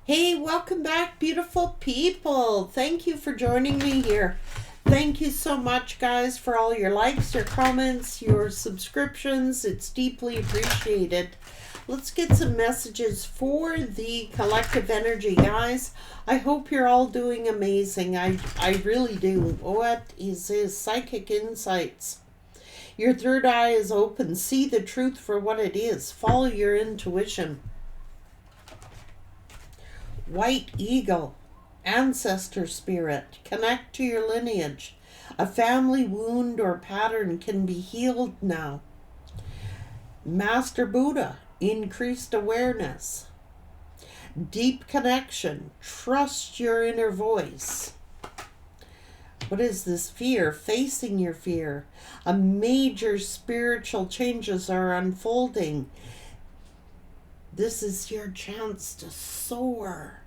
Hey, welcome back, beautiful people. Thank you for joining me here. Thank you so much, guys, for all your likes, your comments, your subscriptions. It's deeply appreciated. Let's get some messages for the collective energy, guys. I hope you're all doing amazing. I really do. What is this? Psychic insights. Your third eye is open. See the truth for what it is. Follow your intuition. White eagle, ancestor spirit, connect to your lineage. A family wound or pattern can be healed now. Master Buddha, increased awareness. Deep connection, trust your inner voice. What is this fear? Facing your fear. A major spiritual changes are unfolding. This is your chance to soar.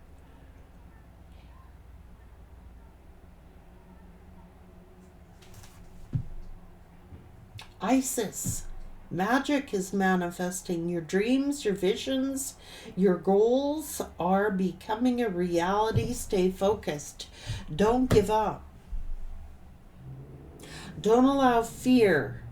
Isis. Magic is manifesting. Your dreams, your visions, your goals are becoming a reality. Stay focused. Don't give up. Don't allow fear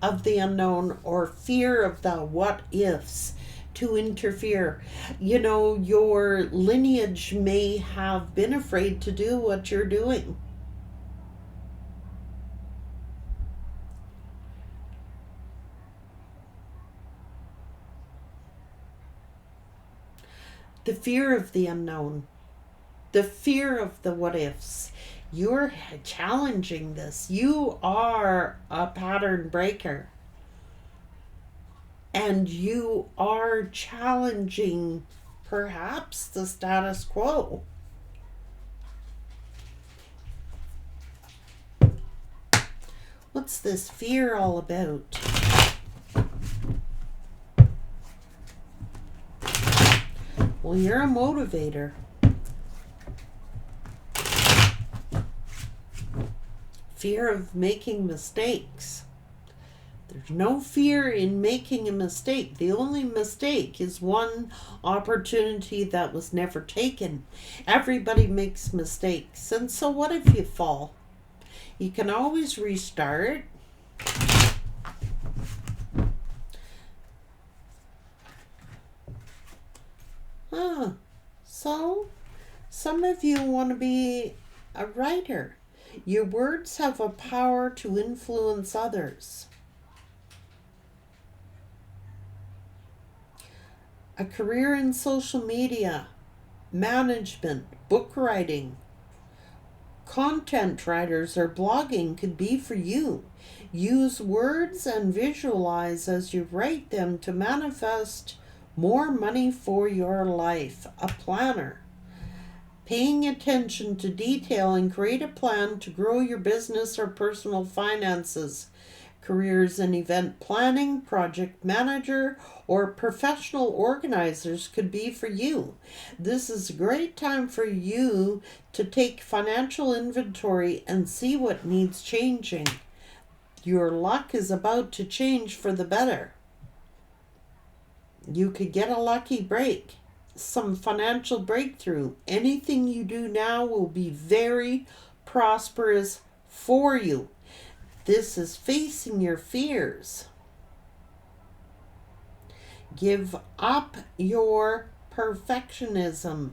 of the unknown or fear of the what ifs to interfere. You know, your lineage may have been afraid to do what you're doing. The fear of the unknown, the fear of the what ifs. You're challenging this. You are a pattern breaker. And you are challenging perhaps the status quo. What's this fear all about? Well, you're a motivator. Fear of making mistakes. There's no fear in making a mistake. The only mistake is one opportunity that was never taken. Everybody makes mistakes. And so what if you fall? You can always restart. So some of you want to be a writer. Your words have a power to influence others. A career in social media, management, book writing, content writers or blogging could be for you. Use words and visualize as you write them to manifest more money for your life. A planner. Paying attention to detail and create a plan to grow your business or personal finances. Careers in event planning, project manager, or professional organizers could be for you. This is a great time for you to take financial inventory and see what needs changing. Your luck is about to change for the better. You could get a lucky break, some financial breakthrough. Anything you do now will be very prosperous for you. This is facing your fears. Give up your perfectionism.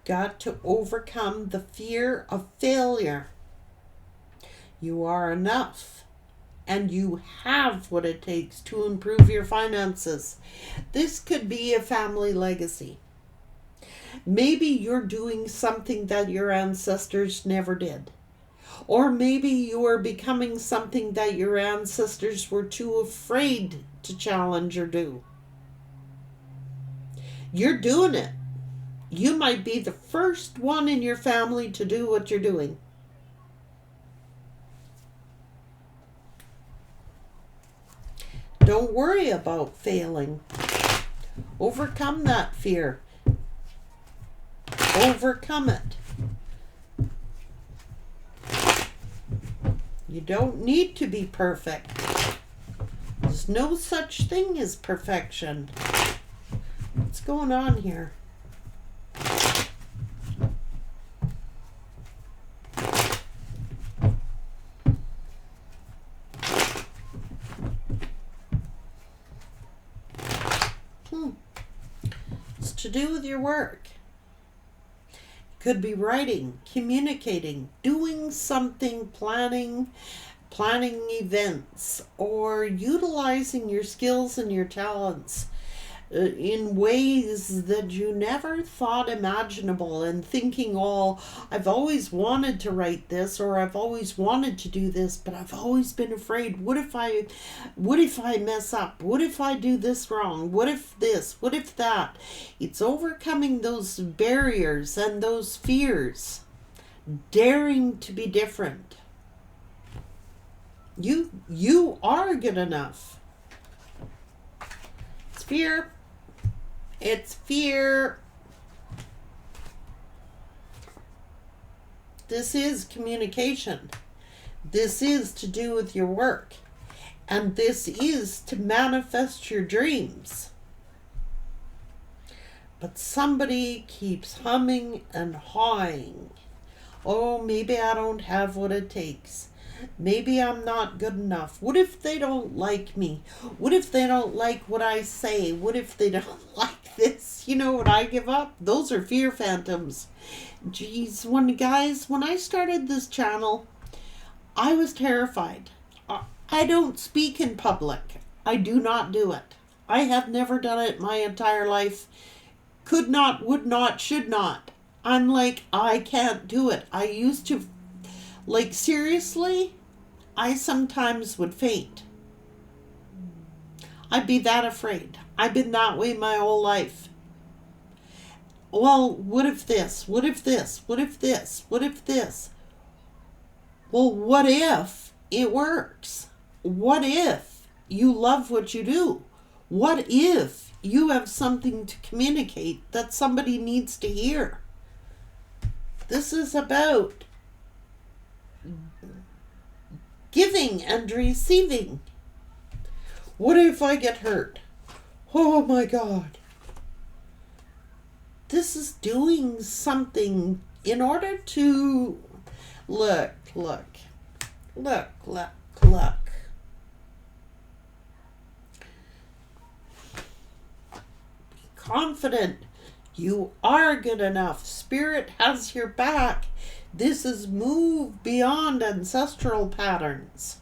Got to overcome the fear of failure. You are enough, and you have what it takes to improve your finances. This could be a family legacy. Maybe you're doing something that your ancestors never did. Or maybe you are becoming something that your ancestors were too afraid to challenge or do. You're doing it. You might be the first one in your family to do what you're doing. Don't worry about failing. Overcome that fear. Overcome it. You don't need to be perfect. There's There's no such thing as perfection. What's going on here? It's to do with your work. Could be writing, communicating, doing something, planning events, or utilizing your skills and your talents in ways that you never thought imaginable, and thinking, oh, I've always wanted to write this, or I've always wanted to do this, but I've always been afraid. What if I mess up? What if I do this wrong? What if this? What if that? It's overcoming those barriers and those fears, daring to be different. You are good enough. It's fear. It's fear. This is communication. This is to do with your work. And this is to manifest your dreams. But somebody keeps humming and hawing. Oh, maybe I don't have what it takes. Maybe I'm not good enough. What if they don't like me? What if they don't like what I say? What if they don't like this? You know what, I give up? Those are fear phantoms. Geez, when I started this channel, I was terrified. I don't speak in public. I do not do it. I have never done it my entire life. Could not, would not, should not. I'm like, I can't do it. I used to, like, seriously, I sometimes would faint. I'd be that afraid. I've been that way my whole life. Well, what if this? What if this? What if this? What if this? Well, what if it works? What if you love what you do? What if you have something to communicate that somebody needs to hear? This is about giving and receiving. What if I get hurt? Oh my God. This is doing something in order to look. Be confident. You are good enough. Spirit has your back. This is move beyond ancestral patterns.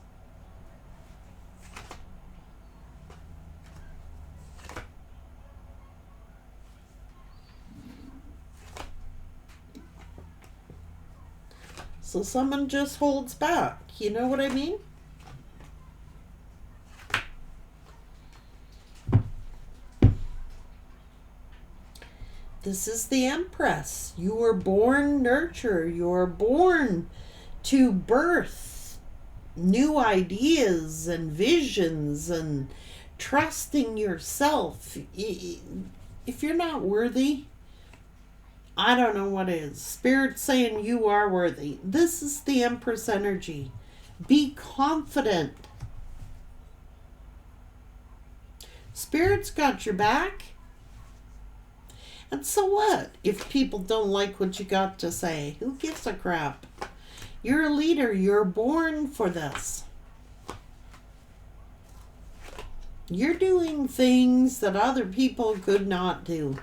So someone just holds back. You know what I mean? This is the Empress. You were born nurture. You were born to birth new ideas and visions and trusting yourself. If you're not worthy, I don't know what is. Spirit saying you are worthy. This is the Empress energy. Be confident. Spirit's got your back. And so what if people don't like what you got to say? Who gives a crap? You're a leader. You're born for this. You're doing things that other people could not do.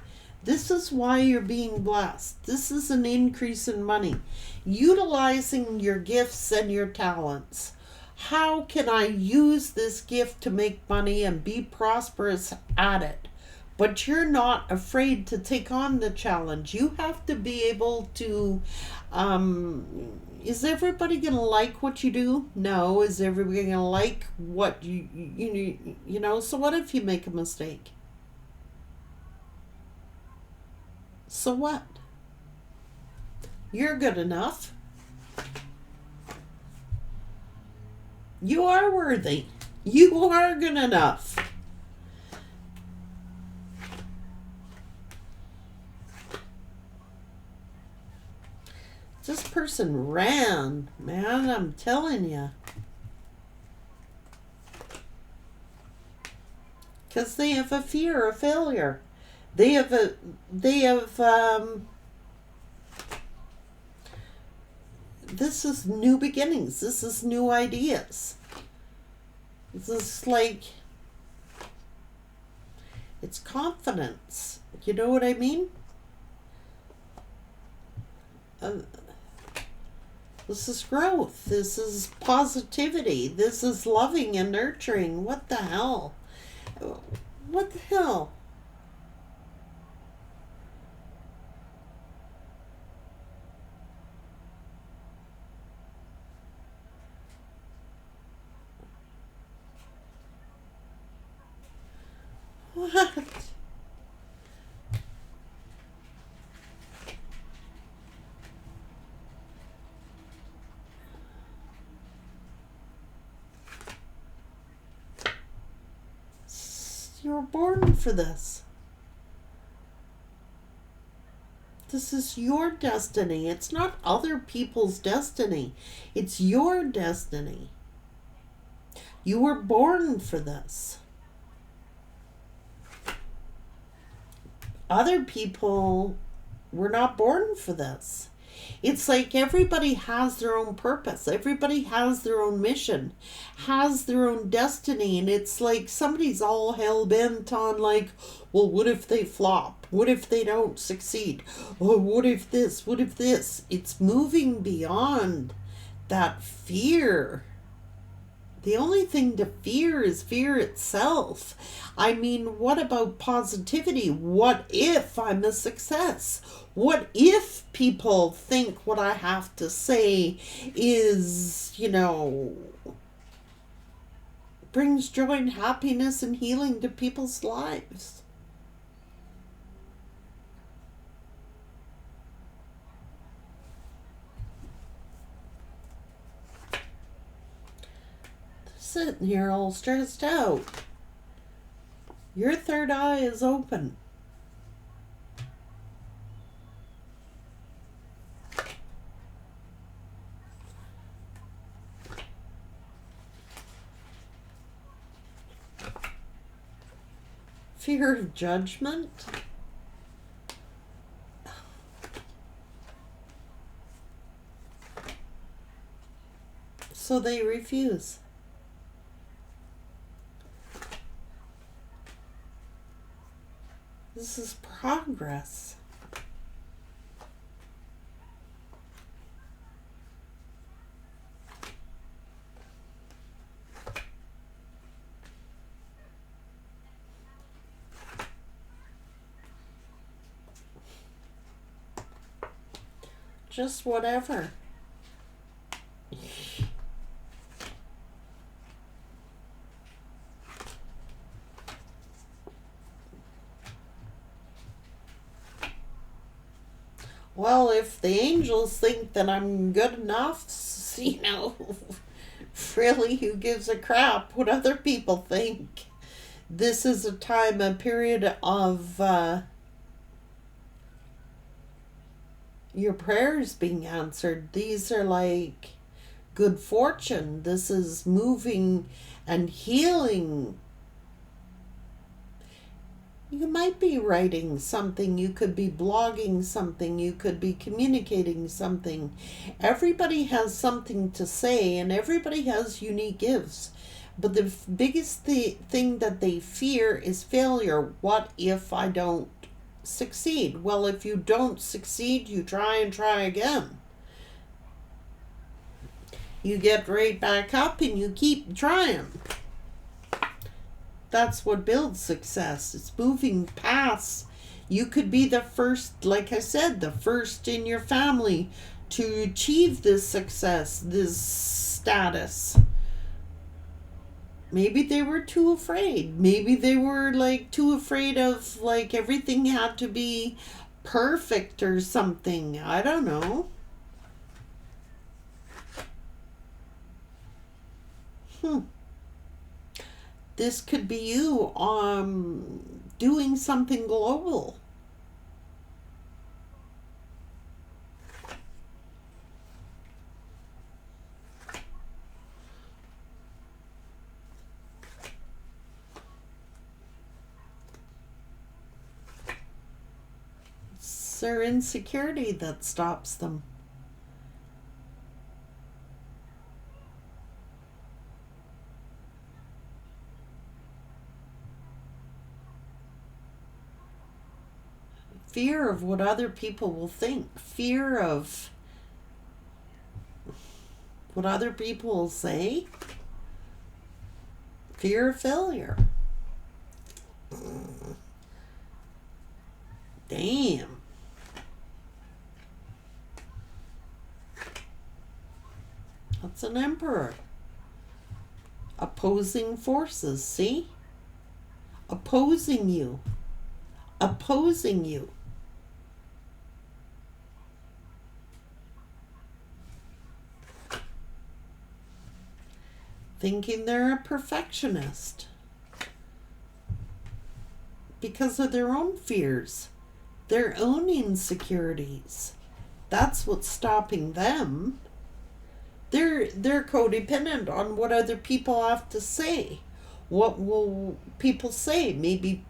This is why you're being blessed. This is an increase in money. Utilizing your gifts and your talents. How can I use this gift to make money and be prosperous at it? But you're not afraid to take on the challenge. You have to be able to, is everybody going to like what you do? No. Is everybody going to like what you know? So what if you make a mistake? So what? You're good enough. You are worthy. You are good enough. This person ran, man, I'm telling you. because they have a fear of failure. They have a they have this is new beginnings. This is new ideas. This is like, it's confidence. You know what I mean? This is growth. This is positivity. This is loving and nurturing. What the hell? What the hell? What? You were born for this. This is your destiny. It's not other people's destiny. It's your destiny. You were born for this. Other people were not born for this. It's like everybody has their own purpose. Everybody has their own mission, has their own destiny. And it's like somebody's all hell bent on like, well, what if they flop? What if they don't succeed? Or what if this? What if this? It's moving beyond that fear. The only thing to fear is fear itself. I mean, what about positivity? What if I'm a success? What if people think what I have to say is, brings joy and happiness and healing to people's lives? Sitting here all stressed out. Your third eye is open. Fear of judgment. So they refuse. This is progress. Just whatever. Well, if the angels think that I'm good enough, really, who gives a crap what other people think? This is a period of your prayers being answered. These are like good fortune. This is moving and healing. You might be writing something, you could be blogging something, you could be communicating something. Everybody has something to say and everybody has unique gifts. But the biggest thing that they fear is failure. What if I don't succeed? Well, if you don't succeed, you try and try again. You get right back up and you keep trying. That's what builds success. It's moving past. You could be the first, like I said, the first in your family to achieve this success, this status. Maybe they were too afraid. Maybe they were like too afraid of like everything had to be perfect or something. I don't know. This could be you doing something global. their insecurity that stops them. Fear of what other people will think. Fear of what other people will say. Fear of failure. Damn. That's an emperor. Opposing forces, see? Opposing you. Opposing you. Thinking they're a perfectionist because of their own fears, their own insecurities. That's what's stopping them. They're codependent on what other people have to say. What will people say? Maybe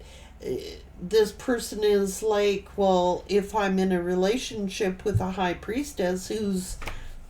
this person is like, well, if I'm in a relationship with a high priestess whose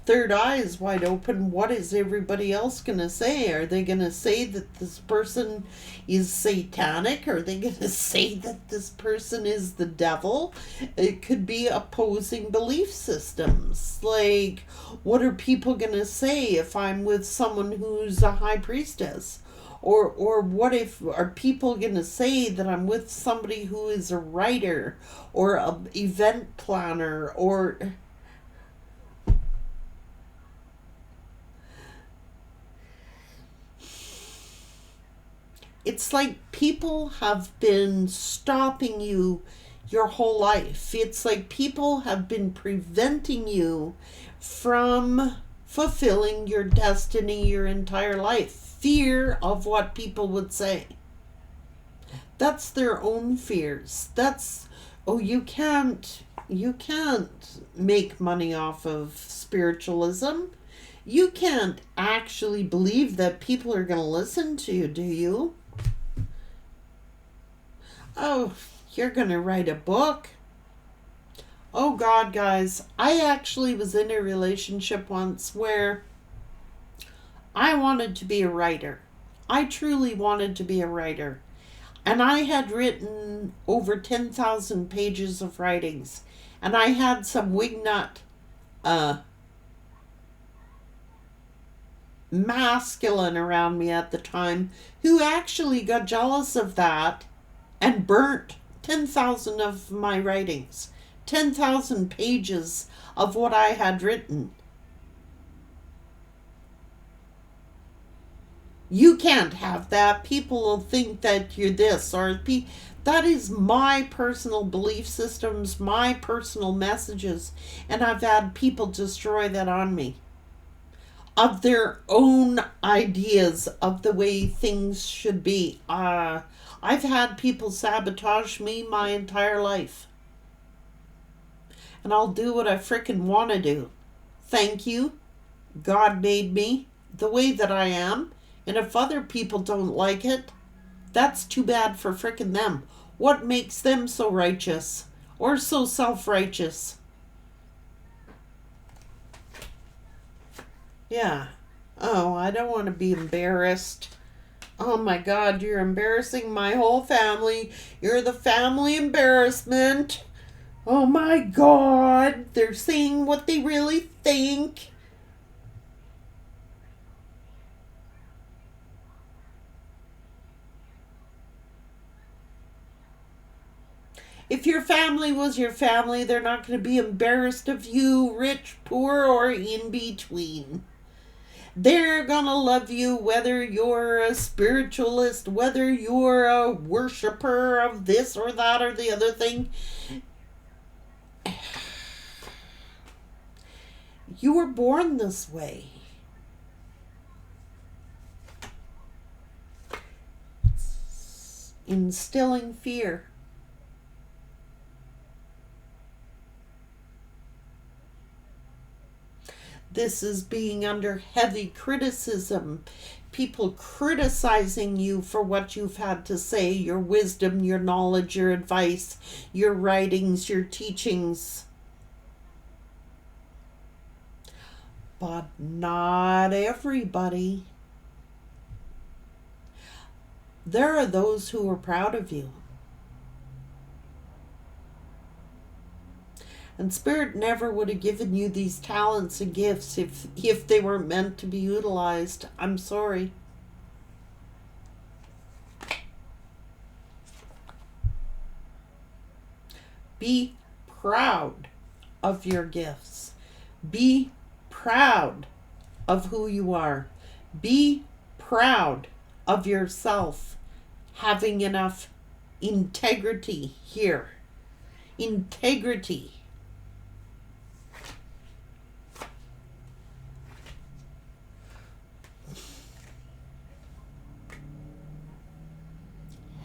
third eye is wide open, what is everybody else going to say? Are they going to say that this person is satanic? Are they going to say that this person is the devil? It could be opposing belief systems. Like, what are people going to say if I'm with someone who's a high priestess? Or what if, are people going to say that I'm with somebody who is a writer or an event planner or... It's like people have been stopping you your whole life. It's like people have been preventing you from fulfilling your destiny your entire life. Fear of what people would say. That's their own fears. That's, oh, you can't make money off of spiritualism. You can't actually believe that people are going to listen to you, do you? Oh, you're going to write a book? Oh God, guys, I actually was in a relationship once where I wanted to be a writer. I truly wanted to be a writer. And I had written over 10,000 pages of writings. And I had some wingnut masculine around me at the time who actually got jealous of that and burnt 10,000 of my writings, 10,000 pages of what I had written. You can't have that. People will think that you're this or that is my personal belief systems, my personal messages, and I've had people destroy that on me. Of their own ideas of the way things should be. I've had people sabotage me my entire life. And I'll do what I frickin' want to do. Thank you. God made me the way that I am. And if other people don't like it, that's too bad for frickin' them. What makes them so righteous? Or so self-righteous? Yeah. Oh, I don't want to be embarrassed. Oh my God, you're embarrassing my whole family. You're the family embarrassment. Oh my God, they're saying what they really think. If your family was your family, they're not going to be embarrassed of you, rich, poor, or in between. They're gonna love you whether you're a spiritualist, whether you're a worshiper of this or that or the other thing. You were born this way. Instilling fear. This is being under heavy criticism. People criticizing you for what you've had to say, your wisdom, your knowledge, your advice, your writings, your teachings. But not everybody. There are those who are proud of you. And Spirit never would have given you these talents and gifts if they weren't meant to be utilized. I'm sorry. Be proud of your gifts. Be proud of who you are. Be proud of yourself having enough integrity here. Integrity.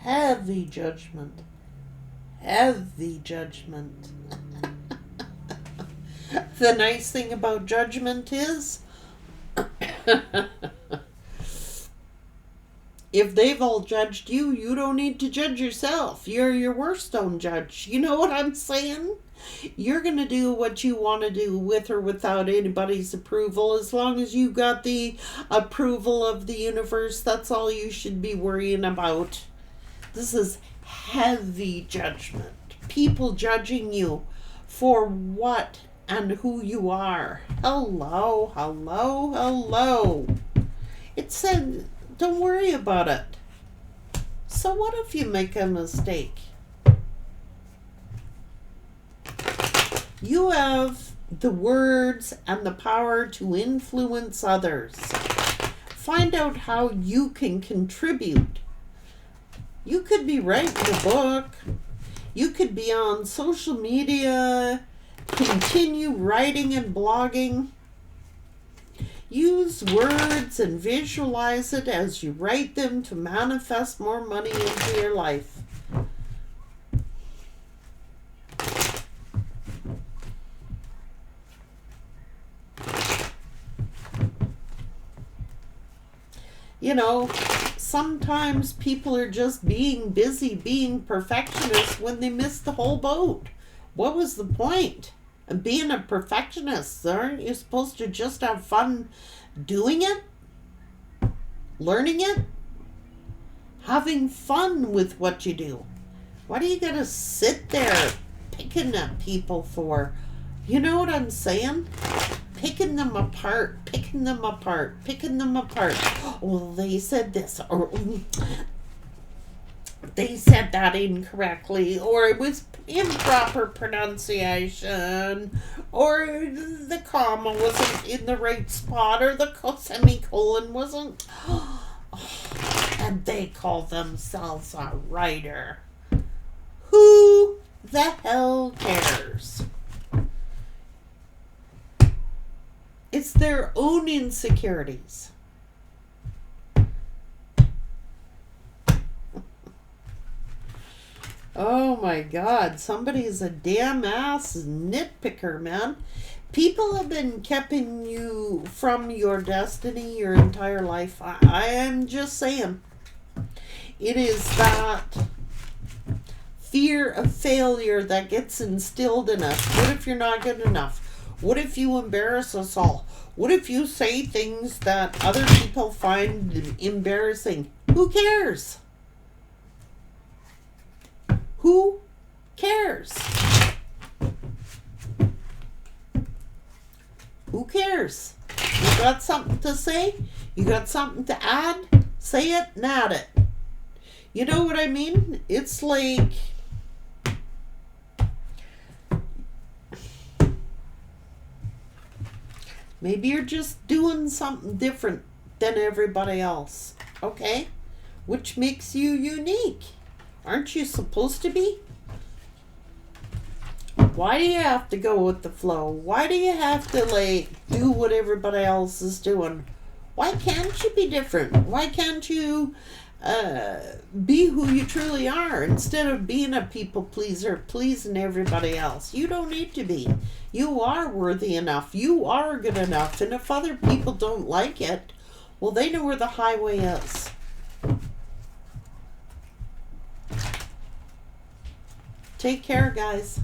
Heavy judgment. Heavy judgment. The nice thing about judgment is if they've all judged you, you don't need to judge yourself. You're your worst own judge. You know what I'm saying? You're going to do what you want to do with or without anybody's approval. As long as you got the approval of the universe, that's all you should be worrying about. This is heavy judgment. People judging you for what and who you are. Hello, hello, hello. It said, don't worry about it. So what if you make a mistake? You have the words and the power to influence others. Find out how you can contribute. You could be writing a book. You could be on social media. Continue writing and blogging. Use words and visualize it as you write them to manifest more money into your life. You know, sometimes people are just being busy, being perfectionists when they miss the whole boat. What was the point of being a perfectionist? Aren't you supposed to just have fun doing it? Learning it? Having fun with what you do? Why do you gotta sit there picking at people for? You know what I'm saying? Picking them apart, picking them apart, picking them apart. Well, they said this, or they said that incorrectly, or it was improper pronunciation, or the comma wasn't in the right spot, or the semicolon wasn't. And they call themselves a writer. Who the hell cares? It's their own insecurities. Oh my God, somebody is a damn ass nitpicker, man. People have been keeping you from your destiny your entire life. I am just saying. It is that fear of failure that gets instilled in us. What if you're not good enough? What if you embarrass us all? What if you say things that other people find embarrassing? Who cares? Who cares? Who cares? You got something to say? You got something to add? Say it and add it. You know what I mean? It's like maybe you're just doing something different than everybody else, okay? Which makes you unique. Aren't you supposed to be? Why do you have to go with the flow? Why do you have to do what everybody else is doing? Why can't you be different? Why can't you Be who you truly are instead of being a people pleaser, pleasing everybody else. You don't need to be. You are worthy enough. You are good enough. And if other people don't like it, well, they know where the highway is. Take care, guys.